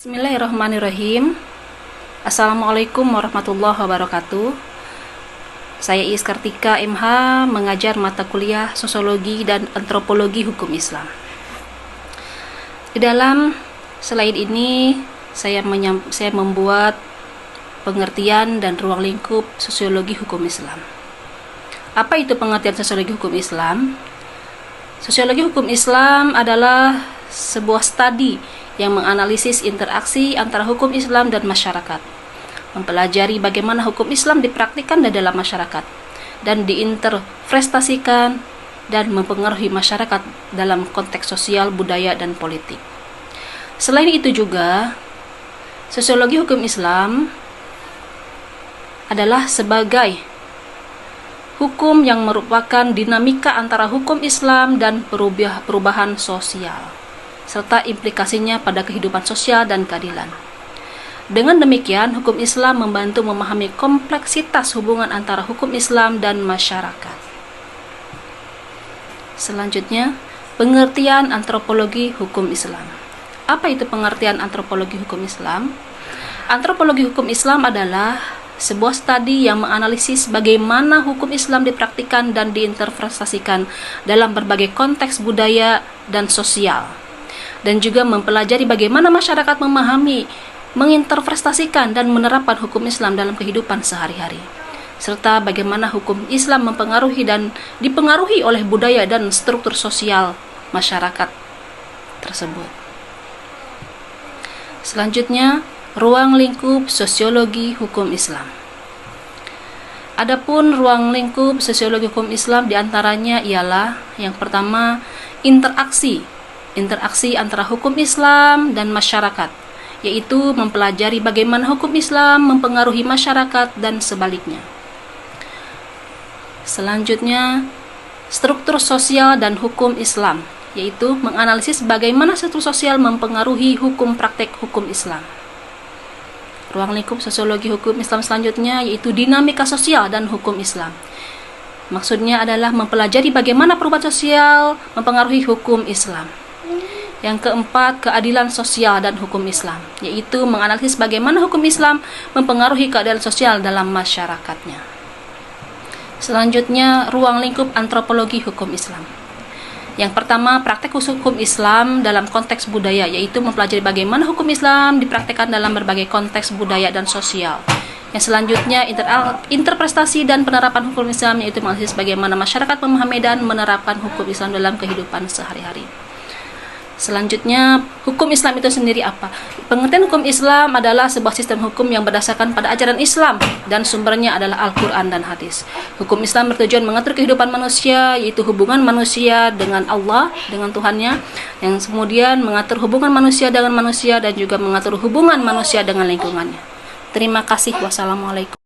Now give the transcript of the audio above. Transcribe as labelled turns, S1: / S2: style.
S1: Bismillahirrahmanirrahim. Assalamualaikum warahmatullahi wabarakatuh. Saya Iis Kartika MH, mengajar mata kuliah Sosiologi dan Antropologi Hukum Islam. Di dalam slide ini saya membuat pengertian dan ruang lingkup sosiologi hukum Islam. Apa itu pengertian sosiologi hukum Islam? Sosiologi hukum Islam adalah sebuah studi yang menganalisis interaksi antara hukum Islam dan masyarakat, mempelajari bagaimana hukum Islam dipraktikkan di dalam masyarakat dan diinterpretasikan dan mempengaruhi masyarakat dalam konteks sosial, budaya, dan politik. Selain itu juga, sosiologi hukum Islam adalah sebagai hukum yang merupakan dinamika antara hukum Islam dan perubahan sosial, serta implikasinya pada kehidupan sosial dan keadilan. Dengan demikian, hukum Islam membantu memahami kompleksitas hubungan antara hukum Islam dan masyarakat. Selanjutnya, pengertian antropologi hukum Islam. Apa itu pengertian antropologi hukum Islam? Antropologi hukum Islam adalah sebuah studi yang menganalisis bagaimana hukum Islam dipraktikkan dan diinterpretasikan dalam berbagai konteks budaya dan sosial, dan juga mempelajari bagaimana masyarakat memahami, menginterpretasikan, dan menerapkan hukum Islam dalam kehidupan sehari-hari, serta bagaimana hukum Islam mempengaruhi dan dipengaruhi oleh budaya dan struktur sosial masyarakat tersebut. Selanjutnya, ruang lingkup sosiologi hukum Islam. Adapun ruang lingkup sosiologi hukum Islam diantaranya ialah yang pertama, interaksi antara hukum Islam dan masyarakat, yaitu mempelajari bagaimana hukum Islam mempengaruhi masyarakat dan sebaliknya. Selanjutnya, struktur sosial dan hukum Islam, yaitu menganalisis bagaimana struktur sosial mempengaruhi praktek hukum Islam. Ruang lingkup sosiologi hukum Islam selanjutnya yaitu dinamika sosial dan hukum Islam. Maksudnya adalah mempelajari bagaimana perubahan sosial mempengaruhi hukum Islam. Yang keempat, keadilan sosial dan hukum Islam, yaitu menganalisis bagaimana hukum Islam mempengaruhi keadilan sosial dalam masyarakatnya. Selanjutnya, ruang lingkup antropologi hukum Islam. Yang pertama, praktek hukum Islam dalam konteks budaya, yaitu mempelajari bagaimana hukum Islam dipraktekkan dalam berbagai konteks budaya dan sosial. Yang selanjutnya, interpretasi dan penerapan hukum Islam, yaitu menganalisis bagaimana masyarakat memahami dan menerapkan hukum Islam dalam kehidupan sehari-hari. Selanjutnya, hukum Islam itu sendiri apa? Pengertian hukum Islam adalah sebuah sistem hukum yang berdasarkan pada ajaran Islam dan sumbernya adalah Al-Quran dan hadis. Hukum Islam bertujuan mengatur kehidupan manusia, yaitu hubungan manusia dengan Allah, dengan Tuhannya, yang kemudian mengatur hubungan manusia dengan manusia dan juga mengatur hubungan manusia dengan lingkungannya. Terima kasih. Wassalamualaikum.